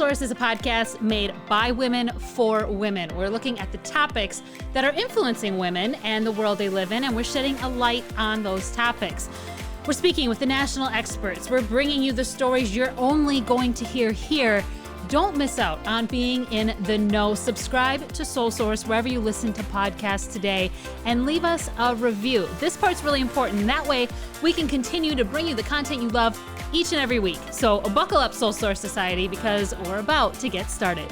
Source is a podcast made by women for women. We're looking at the topics that are influencing women and the world they live in, and we're shedding a light on those topics. We're speaking with the national experts. We're bringing you the stories you're only going to hear here. Don't miss out on being in the know. Subscribe to Soul Source wherever you listen to podcasts today and leave us a review. This part's really important. That way we can continue to bring you the content you love each and every week. So buckle up, Soul Source Society, because we're about to get started.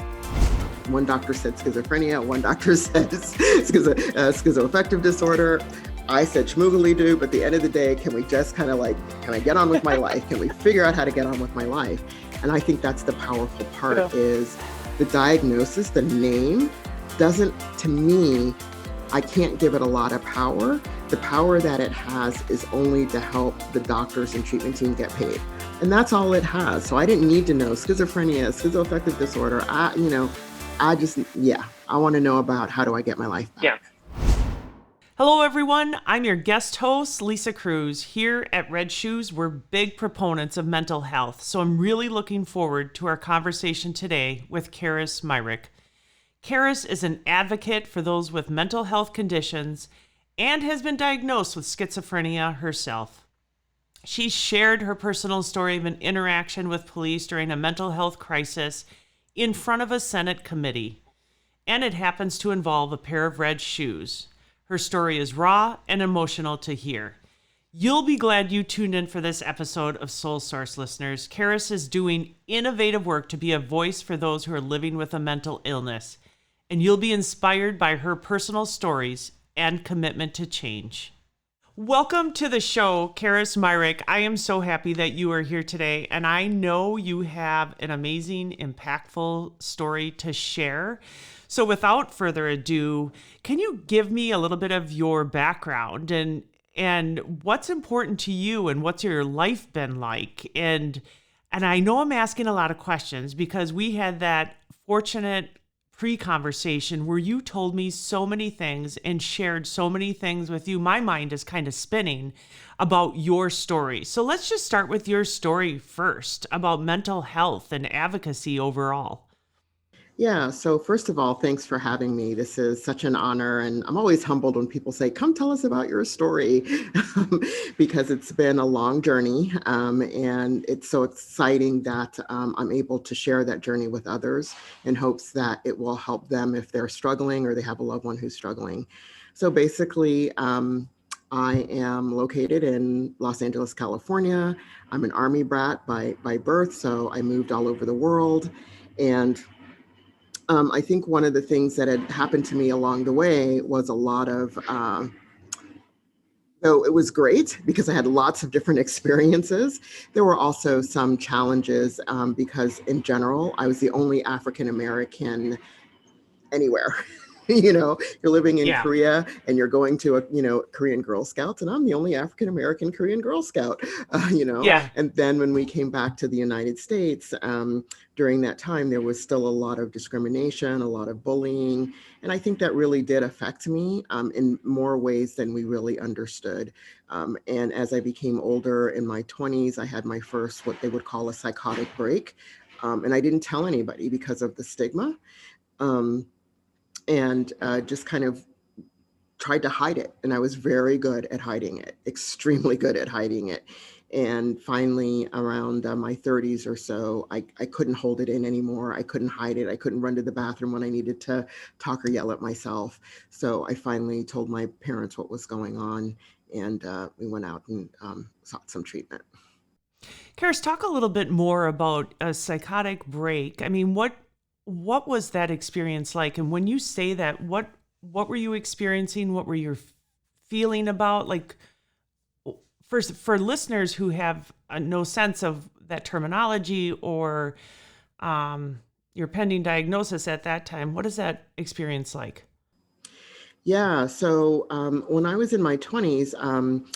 One doctor said schizophrenia. One doctor said schizoaffective disorder. I said schmoogly-doo, but at the end of the day, can we just can I get on with my life? Can we figure out how to get on with my life? And I think that's the powerful part is the diagnosis, the name doesn't, to me, I can't give it a lot of power. The power that it has is only to help the doctors and treatment team get paid. And that's all it has. So I didn't need to know schizophrenia, schizoaffective disorder. I want to know about how do I get my life back. Yeah. Hello, everyone. I'm your guest host, Lisa Cruz. Here at Red Shoes, we're big proponents of mental health, so I'm really looking forward to our conversation today with Keris Myrick. Keris is an advocate for those with mental health conditions and has been diagnosed with schizophrenia herself. She shared her personal story of an interaction with police during a mental health crisis in front of a Senate committee, and it happens to involve a pair of red shoes. Her story is raw and emotional to hear. You'll be glad you tuned in for this episode of Soul Source, listeners. Keris is doing innovative work to be a voice for those who are living with a mental illness, and you'll be inspired by her personal stories and commitment to change. Welcome to the show, Keris Myrick. I am so happy that you are here today, and I know you have an amazing, impactful story to share. So without further ado, can you give me a little bit of your background and what's important to you and what's your life been like? And I know I'm asking a lot of questions because we had that fortunate pre-conversation where you told me so many things and shared so many things with you. My mind is kind of spinning about your story. So let's just start with your story first about mental health and advocacy overall. Yeah. So first of all, thanks for having me. This is such an honor. And I'm always humbled when people say, come tell us about your story, because it's been a long journey. And it's so exciting that I'm able to share that journey with others in hopes that it will help them if they're struggling or they have a loved one who's struggling. So basically, I am located in Los Angeles, California. I'm an Army brat by birth, so I moved all over the world. And I think one of the things that had happened to me along the way was a lot of, though it was great because I had lots of different experiences, there were also some challenges because in general, I was the only African American anywhere. You're living in Korea and you're going to a, Korean Girl Scouts, and I'm the only African-American Korean Girl Scout, And then when we came back to the United States, during that time, there was still a lot of discrimination, a lot of bullying. And I think that really did affect me in more ways than we really understood. And as I became older in my 20s, I had my first, what they would call a psychotic break. And I didn't tell anybody because of the stigma. And just kind of tried to hide it. And I was very good at hiding it, extremely good at hiding it. And finally, around my 30s or so, I couldn't hold it in anymore. I couldn't hide it. I couldn't run to the bathroom when I needed to talk or yell at myself. So I finally told my parents what was going on, and we went out and sought some treatment. Keris, talk a little bit more about a psychotic break. I mean, what was that experience like? And when you say that, what were you experiencing? What were you feeling about? Like, for listeners who have no sense of that terminology or your pending diagnosis at that time, what is that experience like? Yeah, so when I was in my 20s,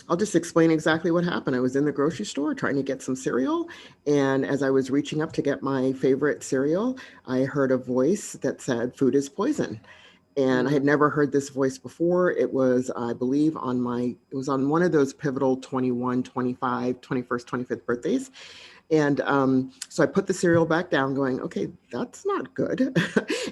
I'll just explain exactly what happened. I was in the grocery store trying to get some cereal. And as I was reaching up to get my favorite cereal, I heard a voice that said, "Food is poison." And I had never heard this voice before. It was, I believe, on one of those pivotal 21, 25, 21st, 25th birthdays. And so I put the cereal back down, going, okay, that's not good.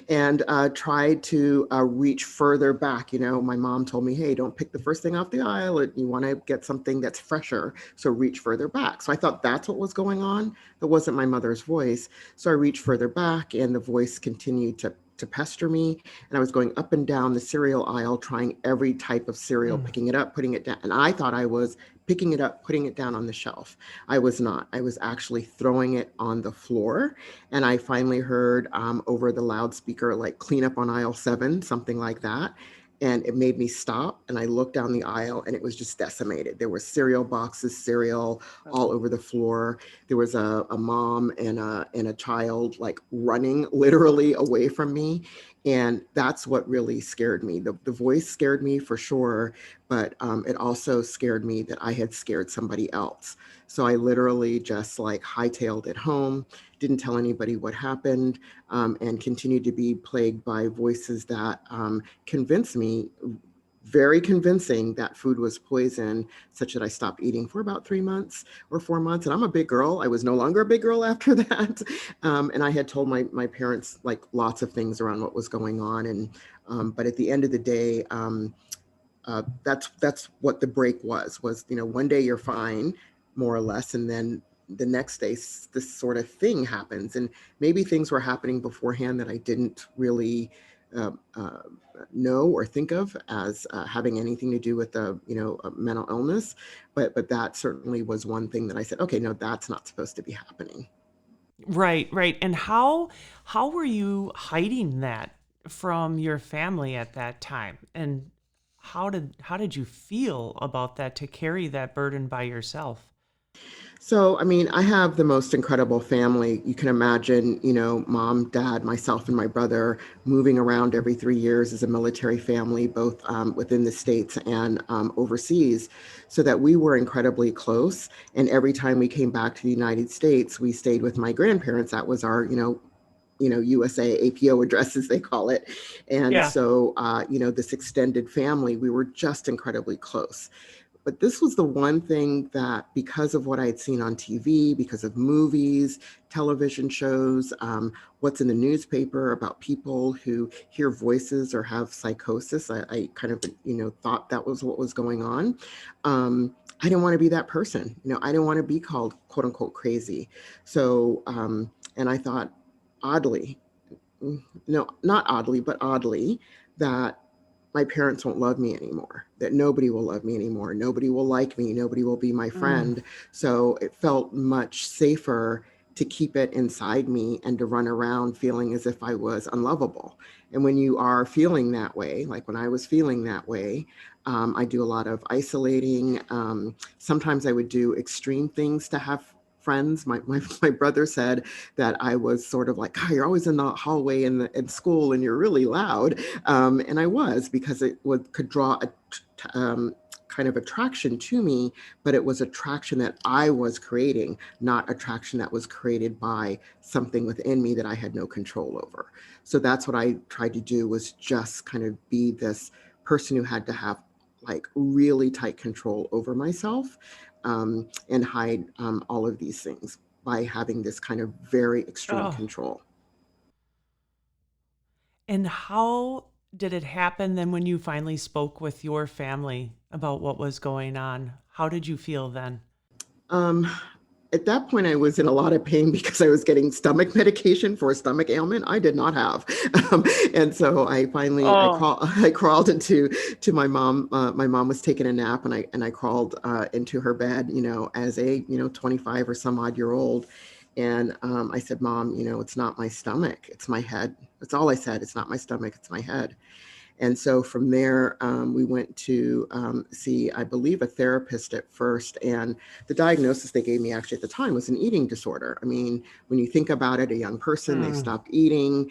And tried to reach further back. My mom told me, hey, don't pick the first thing off the aisle. You want to get something that's fresher. So reach further back. So I thought that's what was going on. That wasn't my mother's voice. So I reached further back, and the voice continued to pester me. And I was going up and down the cereal aisle, trying every type of cereal, picking it up, putting it down. And I thought I was picking it up, putting it down on the shelf. I was not. I was actually throwing it on the floor. And I finally heard over the loudspeaker, like, clean up on aisle 7, something like that. And it made me stop. And I looked down the aisle, and it was just decimated. There were cereal boxes, cereal all over the floor. There was a mom and a child, like, running literally away from me. And that's what really scared me. The voice scared me for sure, but it also scared me that I had scared somebody else. So I literally just, like, hightailed it home, didn't tell anybody what happened, and continued to be plagued by voices that convinced me, very convincing, that food was poison, such that I stopped eating for about 3 months or 4 months. And I'm a big girl. I was no longer a big girl after that. And I had told my parents, like, lots of things around what was going on. And but at the end of the day, that's what the break was, one day you're fine, more or less, and then the next day this sort of thing happens. And maybe things were happening beforehand that I didn't really uh, uh, know or think of as having anything to do with a mental illness, but that certainly was one thing that I said, okay, no, that's not supposed to be happening. Right, right. And how were you hiding that from your family at that time? And how did you feel about that, to carry that burden by yourself? So, I mean, I have the most incredible family. You can imagine, mom, dad, myself, and my brother moving around every 3 years as a military family, both within the States and overseas, so that we were incredibly close. And every time we came back to the United States, we stayed with my grandparents. That was our, USA APO address, as they call it. And Yeah. so, this extended family, we were just incredibly close. But this was the one thing that, because of what I had seen on TV, because of movies, television shows, what's in the newspaper about people who hear voices or have psychosis, I kind of, thought that was what was going on. I didn't want to be that person. I didn't want to be called, quote unquote, crazy. So, and I thought, oddly, no, not oddly, but oddly, that my parents won't love me anymore, that nobody will love me anymore, nobody will like me, nobody will be my Mm. friend. So it felt much safer to keep it inside me and to run around feeling as if I was unlovable. And when you are feeling that way, like when I was feeling that way, I do a lot of isolating. Sometimes I would do extreme things to have friends. My brother said that I was sort of like, oh, you're always in the hallway in school and you're really loud. And I was, because it could draw a kind of attraction to me, but it was attraction that I was creating, not attraction that was created by something within me that I had no control over. So that's what I tried to do, was just kind of be this person who had to have, like, really tight control over myself, and hide all of these things by having this kind of very extreme Oh. control. And how did it happen then when you finally spoke with your family about what was going on? How did you feel then? Um, at that point, I was in a lot of pain because I was getting stomach medication for a stomach ailment I did not have, and so I finally Oh. I crawled to my mom. My mom was taking a nap, and I crawled into her bed, as a 25 or some odd year old, and I said, "Mom, it's not my stomach, it's my head." That's all I said. It's not my stomach, it's my head. And so from there, we went to see, I believe, a therapist at first. And the diagnosis they gave me actually at the time was an eating disorder. I mean, when you think about it, a young person, they've Mm. stopped eating,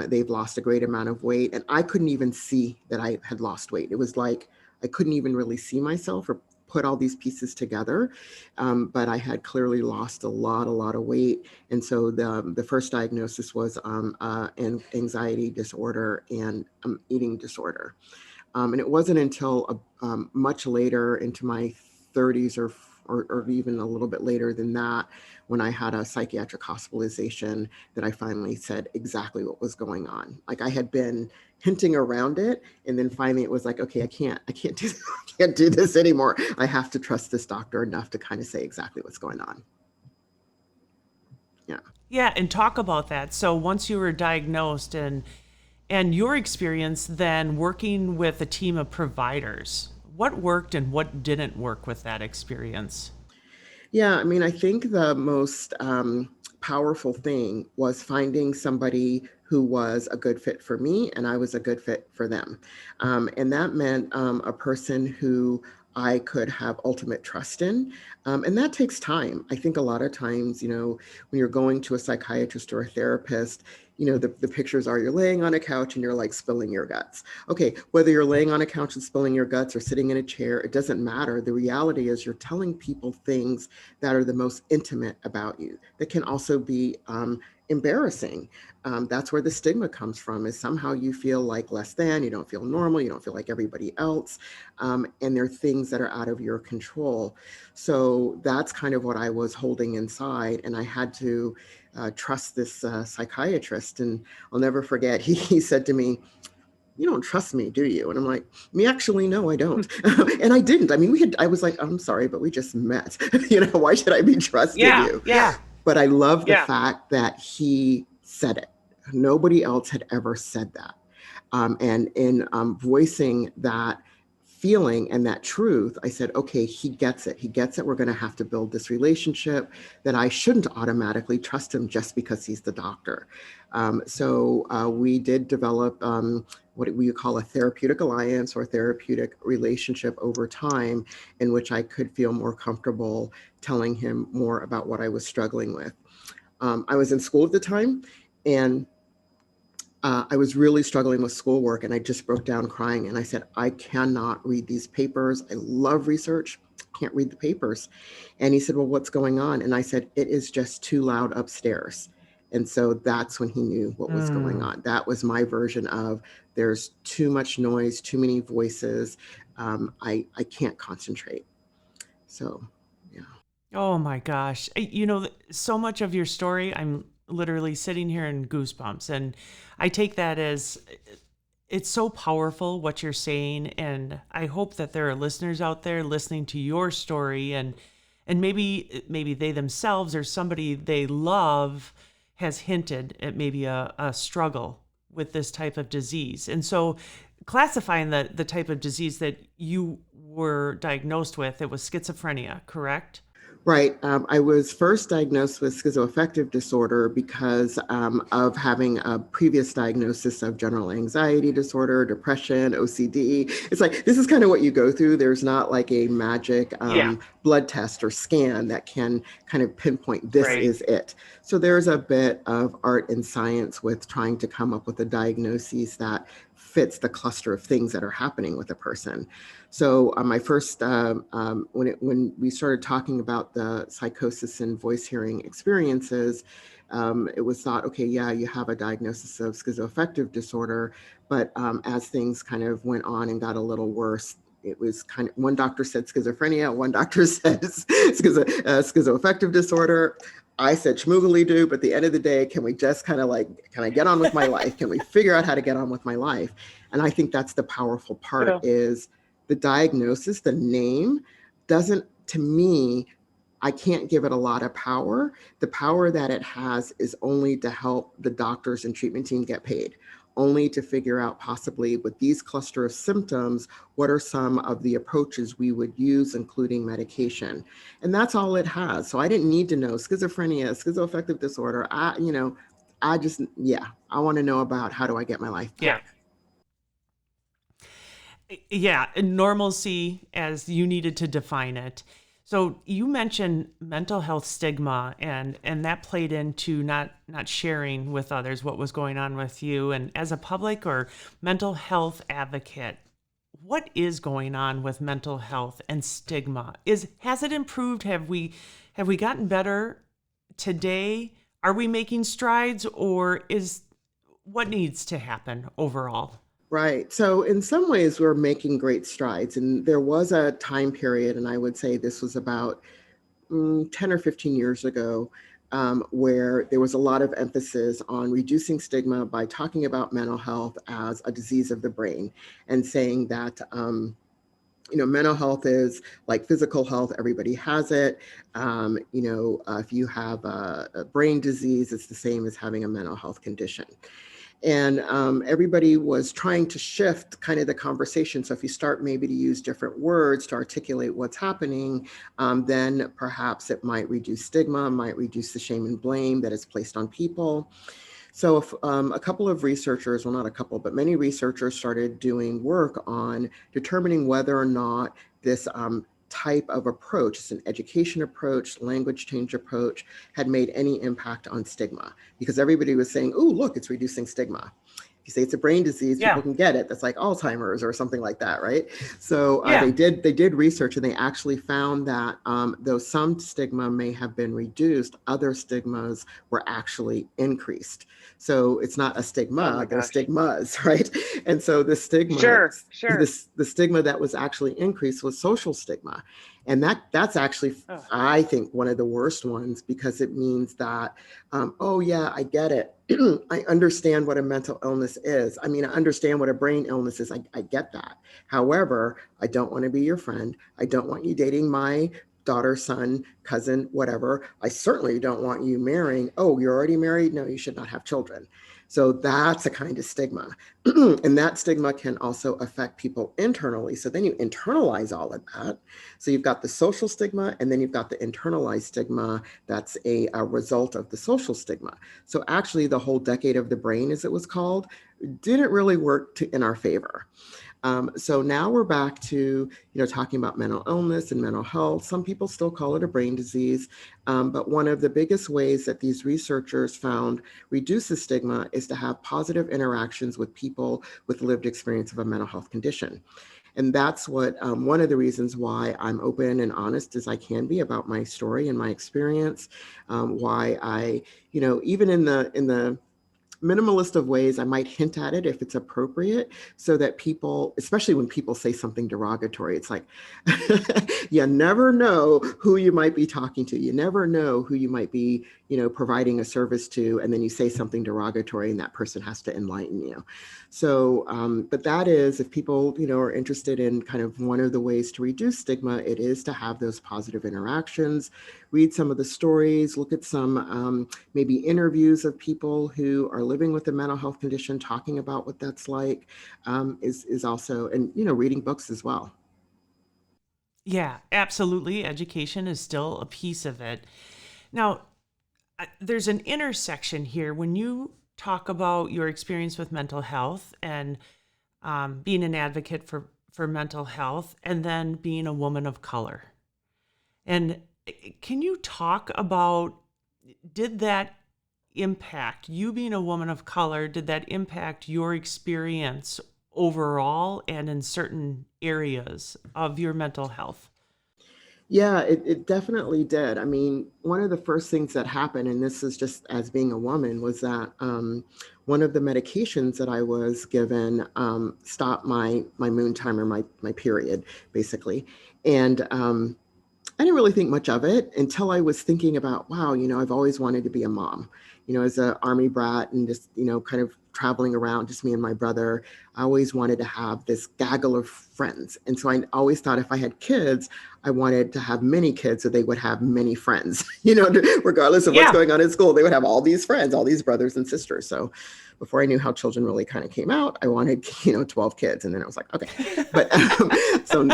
they've lost a great amount of weight. And I couldn't even see that I had lost weight. It was like I couldn't even really see myself or put all these pieces together. But I had clearly lost a lot of weight. And so the first diagnosis was an anxiety disorder and eating disorder. And it wasn't until much later into my 30s or or even a little bit later than that, when I had a psychiatric hospitalization, that I finally said exactly what was going on. Like, I had been hinting around it, and then finally it was like, okay, I can't do this anymore. I have to trust this doctor enough to kind of say exactly what's going on. Yeah. Yeah, and talk about that. So once you were diagnosed and your experience then working with a team of providers, what worked and what didn't work with that experience? Yeah, I mean, I think the most powerful thing was finding somebody who was a good fit for me and I was a good fit for them. And that meant a person who I could have ultimate trust in. And that takes time. I think a lot of times, when you're going to a psychiatrist or a therapist, the pictures are you're laying on a couch and you're like spilling your guts. Okay, whether you're laying on a couch and spilling your guts or sitting in a chair, it doesn't matter. The reality is you're telling people things that are the most intimate about you, that can also be embarrassing. That's where the stigma comes from, is somehow you feel like less than, you don't feel normal, you don't feel like everybody else. And there are things that are out of your control. So that's kind of what I was holding inside. And I had to trust this psychiatrist. And I'll never forget, he said to me, "You don't trust me, do you?" And I'm like, "Me, actually, no, I don't." And I didn't. I mean, I was like, "I'm sorry, but we just met. Why should I be trusting you?" Yeah. But I love the fact that he said it. Nobody else had ever said that. And in voicing that feeling and that truth, I said, okay, he gets it. He gets it. We're going to have to build this relationship, that I shouldn't automatically trust him just because he's the doctor. So we did develop what we call a therapeutic alliance or therapeutic relationship over time, in which I could feel more comfortable telling him more about what I was struggling with. I was in school at the time, and I was really struggling with schoolwork, and I just broke down crying, and I said, "I cannot read these papers. I love research, can't read the papers." And he said, "Well, what's going on?" And I said, "It is just too loud upstairs." And so that's when he knew what was going on. That was my version of, there's too much noise, too many voices. I can't concentrate. So, yeah. Oh my gosh. So much of your story, I'm literally sitting here in goosebumps. And I take that as it's so powerful what you're saying. And I hope that there are listeners out there listening to your story, and maybe they themselves or somebody they love has hinted at maybe a struggle with this type of disease. And so classifying the type of disease that you were diagnosed with, it was schizophrenia, correct? Right. I was first diagnosed with schizoaffective disorder because of having a previous diagnosis of general anxiety disorder, depression, OCD. It's like, this is kind of what you go through. There's not like a magic blood test or scan that can kind of pinpoint this is it. So there's a bit of art and science with trying to come up with a diagnosis that fits the cluster of things that are happening with a person. So my first, when we started talking about the psychosis and voice hearing experiences, it was thought, okay, yeah, you have a diagnosis of schizoaffective disorder, but as things kind of went on and got a little worse, it was kind of, one doctor said schizophrenia, one doctor said schizoaffective disorder. I said schmoogly-doo, but at the end of the day, can we just kind of like, can I get on with my life? Can we figure out how to get on with my life? And I think that's the powerful part, is the diagnosis, the name doesn't, to me, I can't give it a lot of power. The power that it has is only to help the doctors and treatment team get paid, only to figure out possibly with these cluster of symptoms, what are some of the approaches we would use, including medication. And that's all it has. So I didn't need to know schizophrenia, schizoaffective disorder. I want to know about, how do I get my life back? Yeah, normalcy as you needed to define it. So you mentioned mental health stigma, and that played into not sharing with others what was going on with you. And as a public or mental health advocate, what is going on with mental health and stigma? Has it improved? Have we gotten better today? Are we making strides, or is what needs to happen overall? Right. So in some ways, we're making great strides. And there was a time period, and I would say this was about 10 or 15 years ago, where there was a lot of emphasis on reducing stigma by talking about mental health as a disease of the brain and saying that, mental health is like physical health. Everybody has it. If you have a brain disease, it's the same as having a mental health condition. And everybody was trying to shift kind of the conversation. So if you start maybe to use different words to articulate what's happening, then perhaps it might reduce stigma, might reduce the shame and blame that is placed on people. So if, a couple of researchers, well, not a couple, but many researchers started doing work on determining whether or not this type of approach, it's an education approach, language change approach, had made any impact on stigma. Because everybody was saying, oh, look, it's reducing stigma. If you say it's a brain disease, people can get it. That's like Alzheimer's or something like that, right? So they did research, and they actually found that though some stigma may have been reduced, other stigmas were actually increased. So it's not a stigma, they're stigmas, right? And so the stigma, the stigma that was actually increased was social stigma. And that's actually, I think, one of the worst ones, because it means that, oh yeah, I get it. I understand what a mental illness is. I mean, I understand what a brain illness is. I get that. However, I don't want to be your friend. I don't want you dating my daughter, son, cousin, whatever. I certainly don't want you marrying. Oh, you're already married? No, you should not have children. So that's a kind of stigma. And that stigma can also affect people internally. So then you internalize all of that. So you've got the social stigma, and then you've got the internalized stigma that's a result of the social stigma. So actually the whole decade of the brain, as it was called, didn't really work in our favor. So now we're back to, talking about mental illness and mental health. Some people still call it a brain disease. But one of the biggest ways that these researchers found reduces stigma is to have positive interactions with people with lived experience of a mental health condition. And that's what one of the reasons why I'm open and honest as I can be about my story and my experience. Why I, even in the minimalist of ways, I might hint at it if it's appropriate, so that people, especially when people say something derogatory, it's like, you never know who you might be talking to. You never know who you might be, providing a service to, and then you say something derogatory and that person has to enlighten you. So, but that is, if people, are interested in kind of one of the ways to reduce stigma, it is to have those positive interactions, read some of the stories, look at some maybe interviews of people who are living with a mental health condition, talking about what that's like, is also, and, reading books as well. Yeah, absolutely. Education is still a piece of it. Now, there's an intersection here when you talk about your experience with mental health and being an advocate for mental health, and then being a woman of color. And can you talk about, did that impact you being a woman of color? Did that impact your experience overall and in certain areas of your mental health? Yeah, it definitely did. I mean, one of the first things that happened, and this is just as being a woman, was that one of the medications that I was given stopped my moon time, or my period, basically. And I didn't really think much of it until I was thinking about, wow, I've always wanted to be a mom, as an Army brat, and just, kind of traveling around, just me and my brother. I always wanted to have this gaggle of friends. And so I always thought if I had kids, I wanted to have many kids so they would have many friends, regardless of what's going on in school, they would have all these friends, all these brothers and sisters. So before I knew how children really kind of came out, I wanted, 12 kids. And then I was like, okay, but so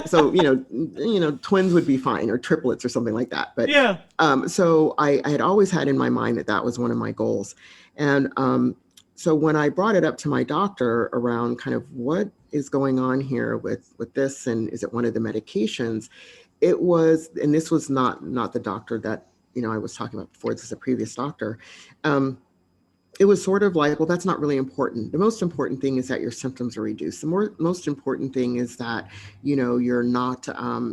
twins would be fine, or triplets or something like that. But so I had always had in my mind that was one of my goals. And so when I brought it up to my doctor around kind of what is going on here with this, and is it one of the medications, it was, and this was not the doctor that, I was talking about before, this is a previous doctor. it was sort of like, well, that's not really important. The most important thing is that your symptoms are reduced. The most important thing is that, you're not,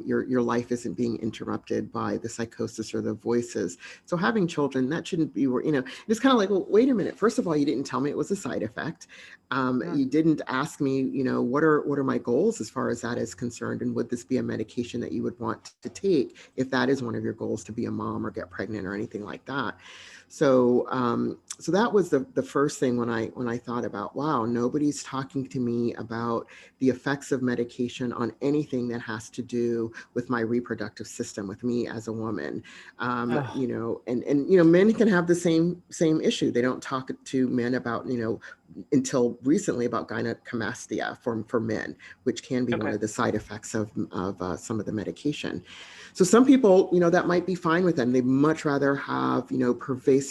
your life isn't being interrupted by the psychosis or the voices. So having children, that shouldn't be, it's kind of like, well, wait a minute. First of all, you didn't tell me it was a side effect. You didn't ask me, what are my goals as far as that is concerned? And would this be a medication that you would want to take if that is one of your goals, to be a mom or get pregnant or anything like that? So that was the first thing when I thought about, wow, nobody's talking to me about the effects of medication on anything that has to do with my reproductive system, with me as a woman. Men can have the same issue. They don't talk to men about, until recently, about gynecomastia for men, which can be one of the side effects of some of the medication. So some people, that might be fine with them. They'd much rather have, pervasive,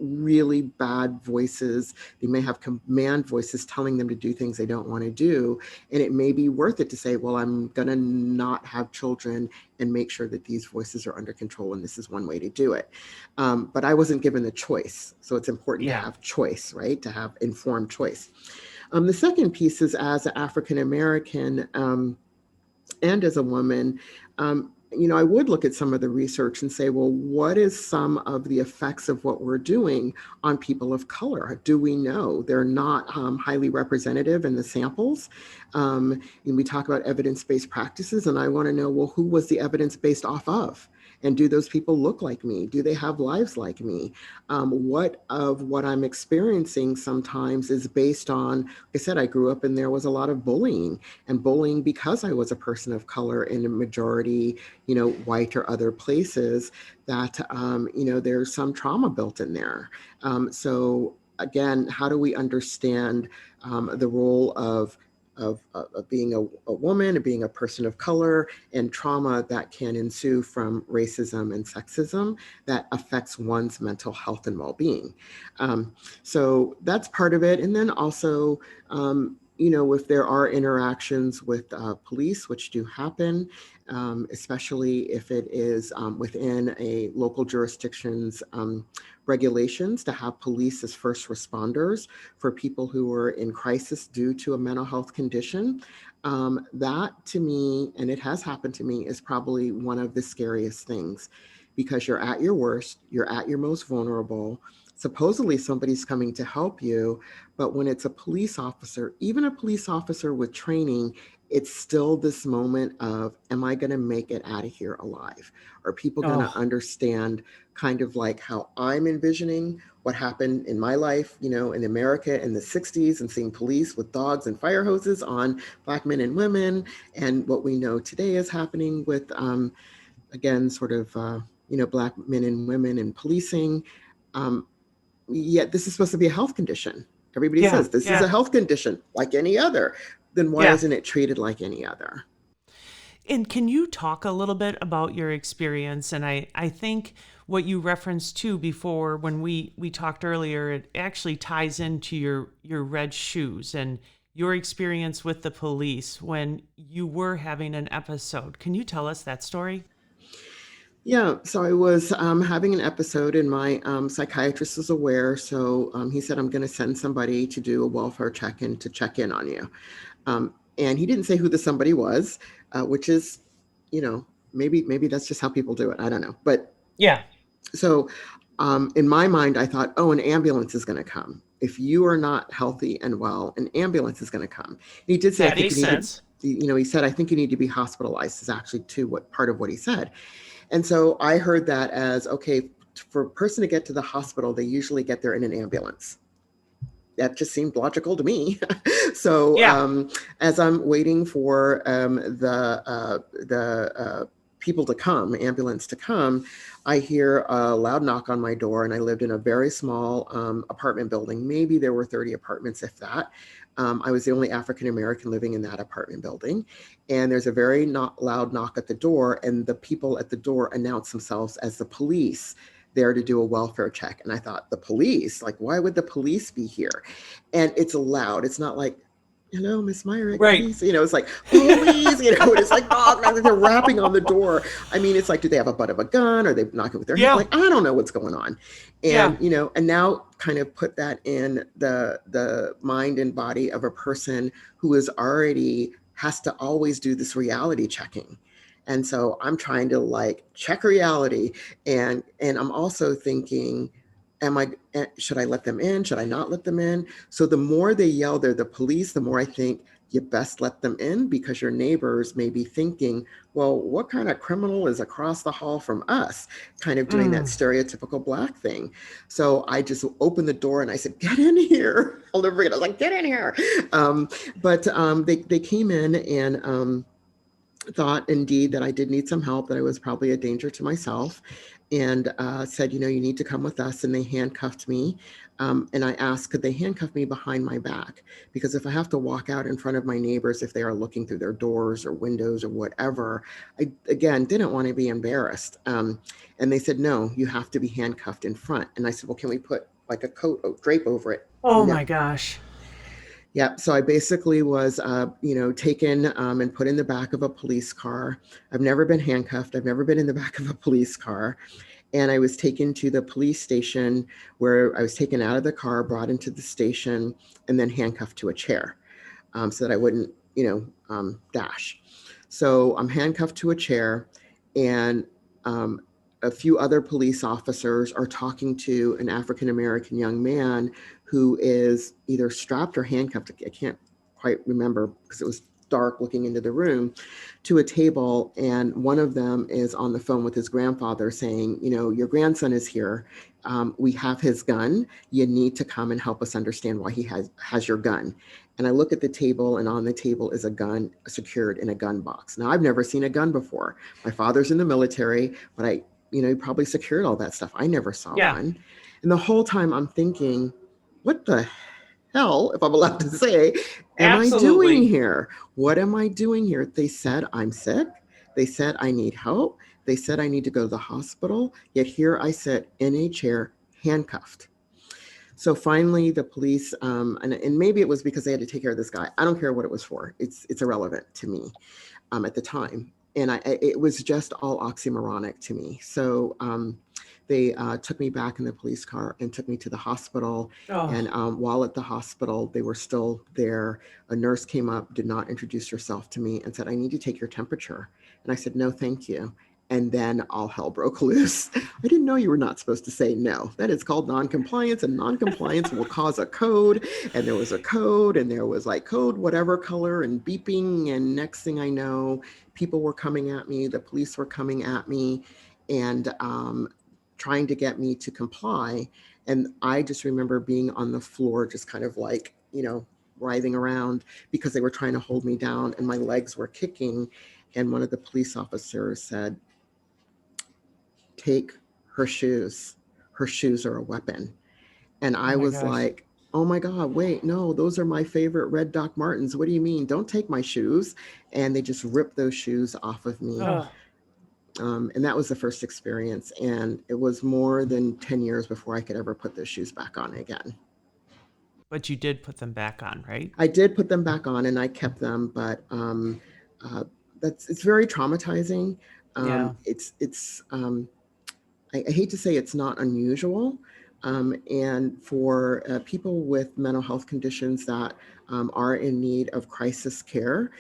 really bad voices. They may have command voices telling them to do things they don't want to do. And it may be worth it to say, well, I'm going to not have children and make sure that these voices are under control. And this is one way to do it. But I wasn't given the choice. So it's important to have choice, right? To have informed choice. The second piece is, as an African American and as a woman, I would look at some of the research and say, well, what is some of the effects of what we're doing on people of color? Do we know they're not highly representative in the samples? And we talk about evidence-based practices, and I want to know, well, who was the evidence based off of? And do those people look like me? Do they have lives like me? What of what I'm experiencing sometimes is based on, like I said, I grew up and there was a lot of bullying, and bullying because I was a person of color in a majority, white or other places, that, there's some trauma built in there. So again, how do we understand the role of being a woman, and being a person of color, and trauma that can ensue from racism and sexism that affects one's mental health and well-being. So that's part of it. And then also, if there are interactions with police, which do happen, especially if it is within a local jurisdiction's regulations, to have police as first responders for people who are in crisis due to a mental health condition. That to me, and it has happened to me, is probably one of the scariest things, because you're at your worst, you're at your most vulnerable. Supposedly somebody's coming to help you, but when it's a police officer, even a police officer with training, it's still this moment of, am I going to make it out of here alive? Are people going to understand kind of like how I'm envisioning what happened in my life, in America in the 60s, and seeing police with dogs and fire hoses on Black men and women, and what we know today is happening with, again, sort of, Black men and women in policing. Yet this is supposed to be a health condition. Everybody says this is a health condition like any other. Then why isn't it treated like any other? And can you talk a little bit about your experience? And I think what you referenced to before, when we talked earlier, it actually ties into your red shoes and your experience with the police when you were having an episode. Can you tell us that story? Yeah, so I was having an episode, and my psychiatrist was aware. So he said, I'm going to send somebody to do a welfare check and to check in on you. And he didn't say who the somebody was, which is, maybe that's just how people do it. I don't know. But yeah. So in my mind, I thought, oh, an ambulance is going to come. If you are not healthy and well, an ambulance is going to come. And he did say, that makes sense. He said, I think you need to be hospitalized, is actually part of what he said. And so I heard that as, okay, for a person to get to the hospital, they usually get there in an ambulance. That just seemed logical to me. So as I'm waiting for the people to come, ambulance to come, I hear a loud knock on my door, and I lived in a very small apartment building. Maybe there were 30 apartments, if that. I was the only African American living in that apartment building. And there's a very loud knock at the door, and the people at the door announce themselves as the police there to do a welfare check. And I thought, the police? Like, why would the police be here? And it's loud. It's not like, hello, Miss Myrick, right? Please. It's like, police, it's like, oh, they're rapping on the door. I mean, it's like, do they have a butt of a gun? Are they knocking with their hand? Like, I don't know what's going on. Yeah. And and now kind of put that in the mind and body of a person who is already has to always do this reality checking. And so I'm trying to like check reality, and I'm also thinking, am I should I let them in, should I not let them in? So the more they yell they're the police, the more I think you best let them in, because your neighbors may be thinking, well, what kind of criminal is across the hall from us, kind of doing that Mm. stereotypical Black thing. So I just opened the door and I said, get in here. I'll never forget. I was like, get in here. But they came in and thought indeed that I did need some help, that I was probably a danger to myself, and said, you need to come with us. And they handcuffed me. And I asked, could they handcuff me behind my back? Because if I have to walk out in front of my neighbors, if they are looking through their doors or windows or whatever, I, again, didn't want to be embarrassed. And they said, no, you have to be handcuffed in front. And I said, well, can we put like a coat, drape over it? Oh No. my gosh. Yeah, so I basically was, taken and put in the back of a police car. I've never been handcuffed. I've never been in the back of a police car. And I was taken to the police station, where I was taken out of the car, brought into the station, and then handcuffed to a chair, so that I wouldn't, dash. So I'm handcuffed to a chair, and um, a few other police officers are talking to an African American young man who is either strapped or handcuffed. I can't quite remember because it was dark looking into the room, to a table. And one of them is on the phone with his grandfather saying, your grandson is here. We have his gun. You need to come and help us understand why he has your gun. And I look at the table, and on the table is a gun secured in a gun box. Now, I've never seen a gun before. My father's in the military, but he probably secured all that stuff. I never saw Yeah. one. And the whole time I'm thinking, what the hell, if I'm allowed to say, am I doing Absolutely. here? What am I doing here? They said I'm sick. They said I need help. They said I need to go to the hospital. Yet here I sit in a chair, handcuffed. So finally, the police, and maybe it was because they had to take care of this guy. I don't care what it was for. It's irrelevant to me at the time. And it was just all oxymoronic to me. So they took me back in the police car and took me to the hospital. Oh. And while at the hospital, they were still there. A nurse came up, did not introduce herself to me, and said, I need to take your temperature. And I said, no, thank you. And then all hell broke loose. I didn't know you were not supposed to say no. That is called noncompliance, and noncompliance will cause a code. And there was a code, and there was like code, whatever color, and beeping. And next thing I know, people were coming at me. The police were coming at me and trying to get me to comply. And I just remember being on the floor, just kind of like, writhing around, because they were trying to hold me down and my legs were kicking. And one of the police officers said, take her shoes. Her shoes are a weapon. And Oh I my was gosh. like, oh my God, wait, no, those are my favorite red Doc Martens. What do you mean? Don't take my shoes. And they just ripped those shoes off of me. Oh. And that was the first experience. And it was more than 10 years before I could ever put those shoes back on again. But you did put them back on, right? I did put them back on and I kept them, but uh, it's very traumatizing. Yeah. I hate to say it's not unusual. And for people with mental health conditions that are in need of crisis care,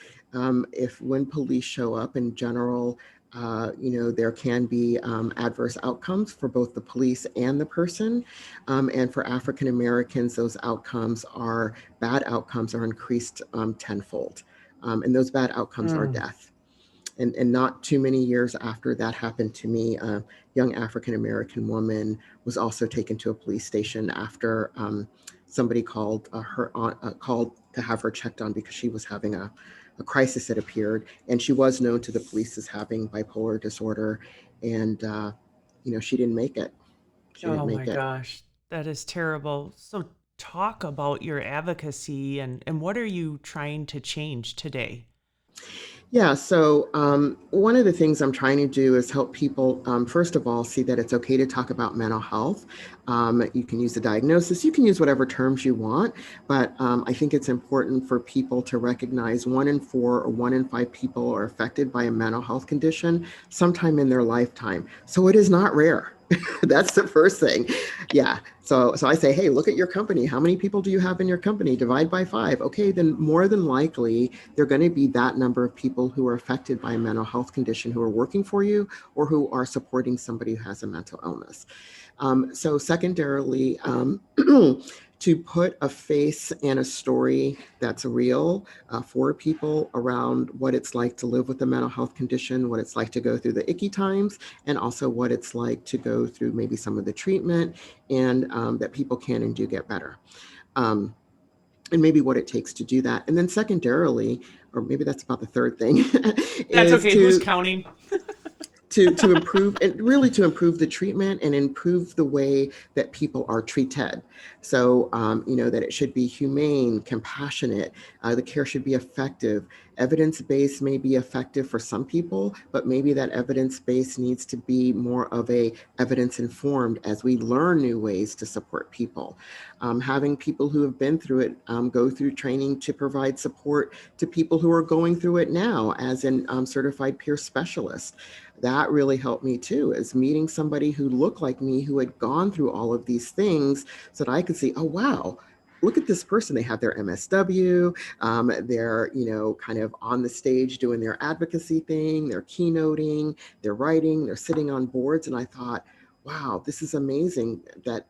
if when police show up in general, there can be adverse outcomes for both the police and the person. And for African Americans, those bad outcomes are increased tenfold. And those bad outcomes are Mm. death. And not too many years after that happened to me, a young African American woman was also taken to a police station after somebody called to have her checked on because she was having a crisis that appeared, and she was known to the police as having bipolar disorder, and she didn't make it. She didn't Oh my make it. gosh. That is terrible. So talk about your advocacy and what are you trying to change today? Yeah, so one of the things I'm trying to do is help people, first of all, see that it's okay to talk about mental health. You can use the diagnosis, you can use whatever terms you want, but I think it's important for people to recognize 1 in 4 or 1 in 5 people are affected by a mental health condition sometime in their lifetime. So it is not rare. That's the first thing. Yeah. So I say, hey, look at your company. How many people do you have in your company? Divide by 5. Okay, then more than likely, there are going to be that number of people who are affected by a mental health condition who are working for you or who are supporting somebody who has a mental illness. So secondarily, to put a face and a story that's real for people around what it's like to live with a mental health condition, what it's like to go through the icky times, and also what it's like to go through maybe some of the treatment and that people can and do get better. Um, and maybe what it takes to do that. And then secondarily, or maybe that's about the third thing, That's is okay. Who's counting? to improve and really to improve the treatment and improve the way that people are treated. So that it should be humane, compassionate, the care should be effective. Evidence-based may be effective for some people, but maybe that evidence-based needs to be more of a evidence-informed as we learn new ways to support people. Having people who have been through it go through training to provide support to people who are going through it now as an certified peer specialist. That really helped me too, is meeting somebody who looked like me, who had gone through all of these things, so that I could see, oh, wow, look at this person. They have their MSW, they're, kind of on the stage doing their advocacy thing, they're keynoting, they're writing, they're sitting on boards. And I thought, wow, this is amazing that,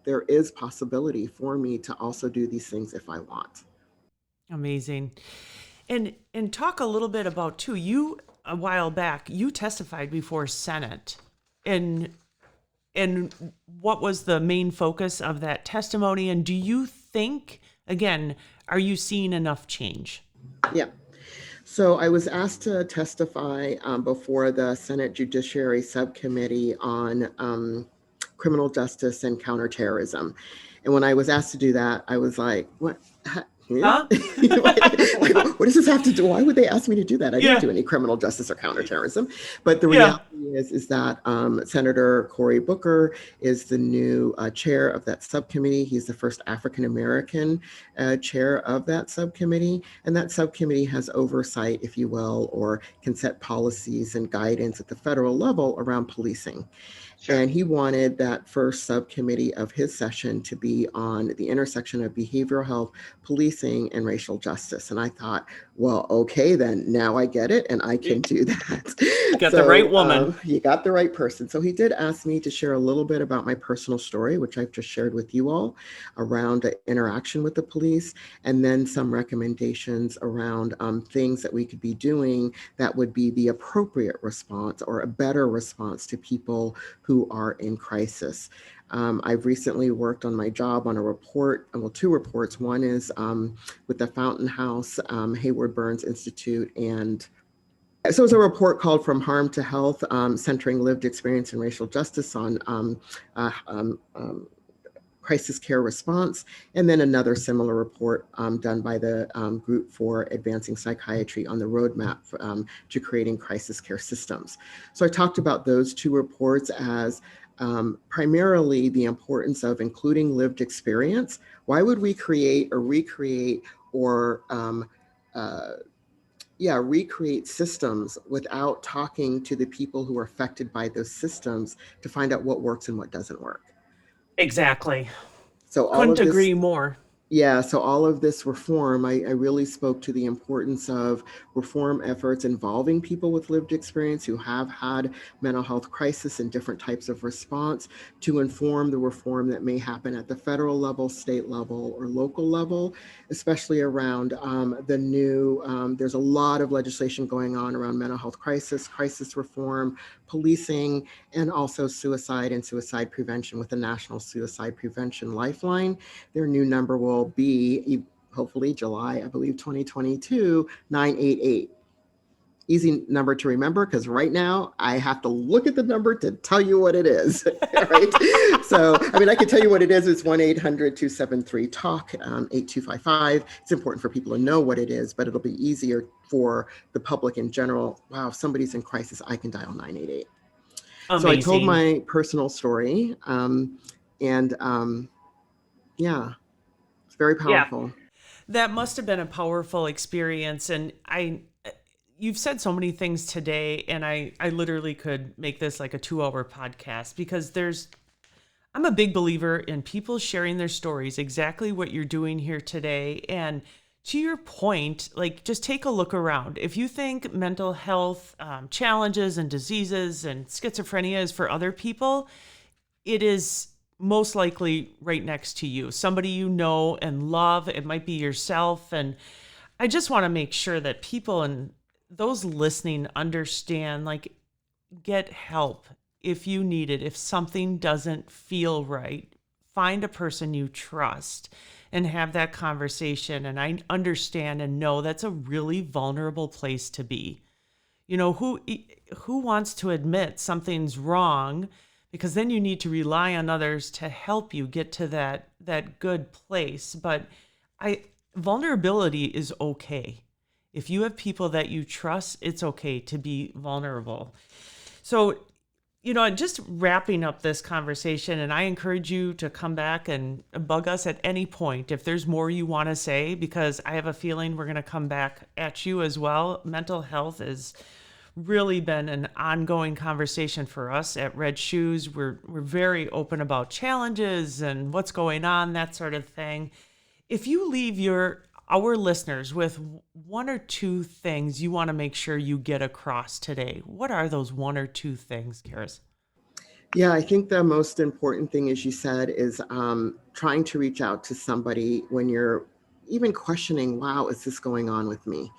there is possibility for me to also do these things if I want. Amazing. And talk a little bit about too, you a while back, you testified before Senate. And what was the main focus of that testimony? And do you think, again, are you seeing enough change? Yeah. So I was asked to testify before the Senate Judiciary Subcommittee on criminal justice and counterterrorism. And when I was asked to do that, I was like, what? Huh? What does this have to do? Why would they ask me to do that? I Yeah. didn't do any criminal justice or counterterrorism. But the Yeah. reality is that Senator Cory Booker is the new chair of that subcommittee. He's the first African American chair of that subcommittee. And that subcommittee has oversight, if you will, or can set policies and guidance at the federal level around policing. Sure. And he wanted that first subcommittee of his session to be on the intersection of behavioral health, policing, and racial justice. And I thought, well, okay, then now I get it and I can do that. You got the right woman. You got the right person. So he did ask me to share a little bit about my personal story, which I've just shared with you all, around interaction with the police, and then some recommendations around things that we could be doing that would be the appropriate response or a better response to people who are in crisis. I've recently worked on my job on a report, well, 2 reports. One is with the Fountain House, Hayward Burns Institute, and so it's a report called From Harm to Health, Centering Lived Experience and Racial Justice on crisis care response, and then another similar report done by the Group for Advancing Psychiatry on the roadmap to creating crisis care systems. So I talked about those 2 reports as primarily the importance of including lived experience. Why would we create or recreate or recreate systems without talking to the people who are affected by those systems to find out what works and what doesn't work? Exactly. So couldn't agree more. Yeah, so all of this reform, I really spoke to the importance of reform efforts involving people with lived experience who have had mental health crisis and different types of response to inform the reform that may happen at the federal level, state level, or local level, especially around the new, there's a lot of legislation going on around mental health crisis reform, policing, and also suicide and suicide prevention with the National Suicide Prevention Lifeline. Their new number will be, hopefully July, I believe 2022, 988. Easy number to remember because right now I have to look at the number to tell you what it is, right? So, I mean, I can tell you what it is. It's 1-800-273-TALK, 8255. It's important for people to know what it is, but it'll be easier for the public in general. Wow, if somebody's in crisis, I can dial 988. Amazing. So I told my personal story yeah, it's very powerful. Yeah. That must have been a powerful experience. And you've said so many things today, and I literally could make this like a 2-hour podcast because I'm a big believer in people sharing their stories, exactly what you're doing here today. And to your point, like just take a look around. If you think mental health challenges and diseases and schizophrenia is for other people, it is most likely right next to you, somebody you know and love. It might be yourself. And I just want to make sure that people and those listening understand, like, get help if you need it. If something doesn't feel right, find a person you trust and have that conversation. And I understand and know that's a really vulnerable place to be. You know, who wants to admit something's wrong? Because then you need to rely on others to help you get to that good place. But vulnerability is okay. If you have people that you trust, it's okay to be vulnerable. So, you know, just wrapping up this conversation, and I encourage you to come back and bug us at any point if there's more you want to say, because I have a feeling we're going to come back at you as well. Mental health has really been an ongoing conversation for us at Red Shoes. We're very open about challenges and what's going on, that sort of thing. If you leave our listeners with 1 or 2 things you want to make sure you get across today, what are those 1 or 2 things, Keris? Yeah, I think the most important thing, as you said, is trying to reach out to somebody when you're even questioning, wow, is this going on with me?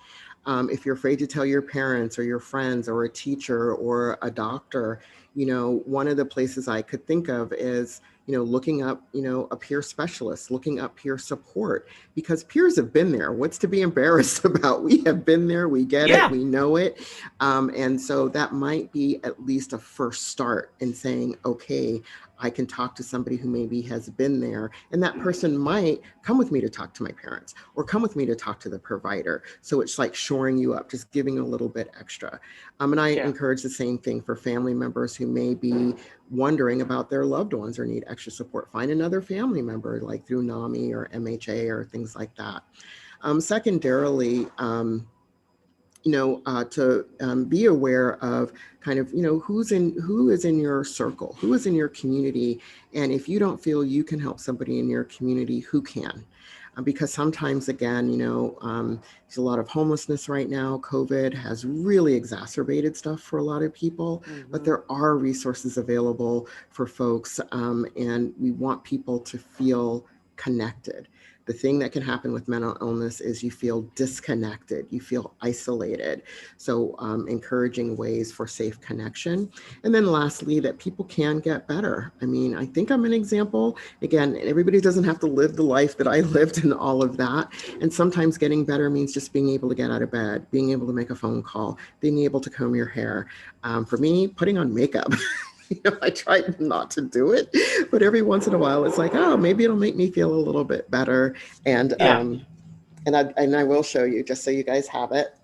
If you're afraid to tell your parents or your friends or a teacher or a doctor, you know, one of the places I could think of is, you know, looking up, you know, a peer specialist, looking up peer support, because peers have been there. What's to be embarrassed about? We have been there. We get it. We know it. And so that might be at least a first start in saying, okay, I can talk to somebody who maybe has been there, and that person might come with me to talk to my parents or come with me to talk to the provider. So it's like shoring you up, just giving a little bit extra. And I encourage the same thing for family members who may be wondering about their loved ones or need extra support. Find another family member, like through NAMI or MHA or things like that. Secondarily, you know, to be aware of kind of, you know, who is in your circle, who is in your community. And if you don't feel you can help somebody in your community, who can? Because sometimes, again, you know, there's a lot of homelessness right now. COVID has really exacerbated stuff for a lot of people, but there are resources available for folks. And we want people to feel connected. The thing that can happen with mental illness is you feel disconnected, you feel isolated. So encouraging ways for safe connection. And then lastly, that people can get better. I mean, I think I'm an example. Again, everybody doesn't have to live the life that I lived and all of that. And sometimes getting better means just being able to get out of bed, being able to make a phone call, being able to comb your hair. For me, putting on makeup. You know, I try not to do it, but every once in a while, it's like, oh, maybe it'll make me feel a little bit better. And I will show you, just so you guys have it.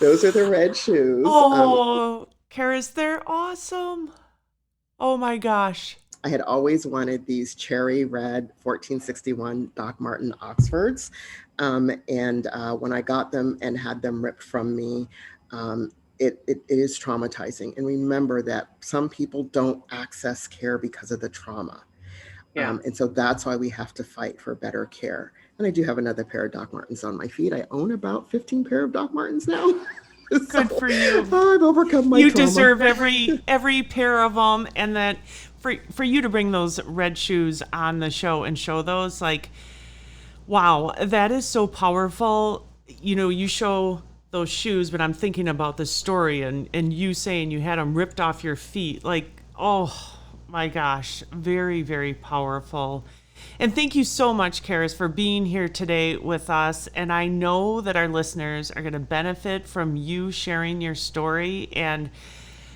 Those are the Red Shoes. Oh, Keris, they're awesome. Oh my gosh. I had always wanted these cherry red 1461 Doc Marten Oxfords. And when I got them and had them ripped from me, it is traumatizing. And remember that some people don't access care because of the trauma. And so that's why we have to fight for better care. And I do have another pair of Doc Martens on my feet. I own about 15 pair of Doc Martens now. Good for you. I've overcome my trauma. You deserve every pair of them. And that for you to bring those Red Shoes on the show and show those, like, wow, that is so powerful. You know, you show those shoes, but I'm thinking about the story and you saying you had them ripped off your feet. Like, oh my gosh, very, very powerful. And thank you so much, Keris, for being here today with us. And I know that our listeners are going to benefit from you sharing your story. And,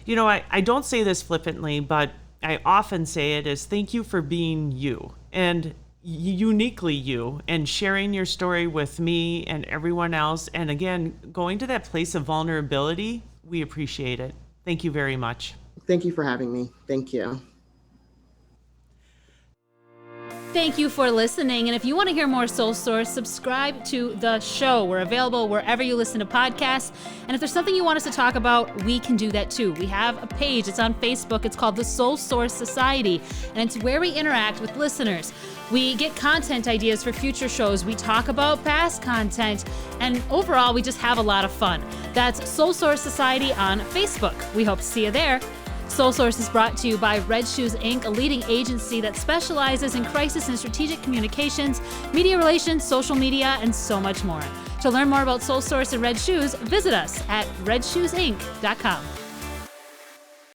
you know, I don't say this flippantly, but I often say it is thank you for being you and uniquely you and sharing your story with me and everyone else. And again, going to that place of vulnerability, we appreciate it. Thank you very much. Thank you for having me. Thank you. Thank you for listening. And if you want to hear more Soul Source, subscribe to the show. We're available wherever you listen to podcasts. And if there's something you want us to talk about, we can do that too. We have a page. It's on Facebook. It's called the Soul Source Society. And it's where we interact with listeners. We get content ideas for future shows. We talk about past content. And overall, we just have a lot of fun. That's Soul Source Society on Facebook. We hope to see you there. Soul Source is brought to you by Red Shoes, Inc., a leading agency that specializes in crisis and strategic communications, media relations, social media, and so much more. To learn more about Soul Source and Red Shoes, visit us at redshoesinc.com.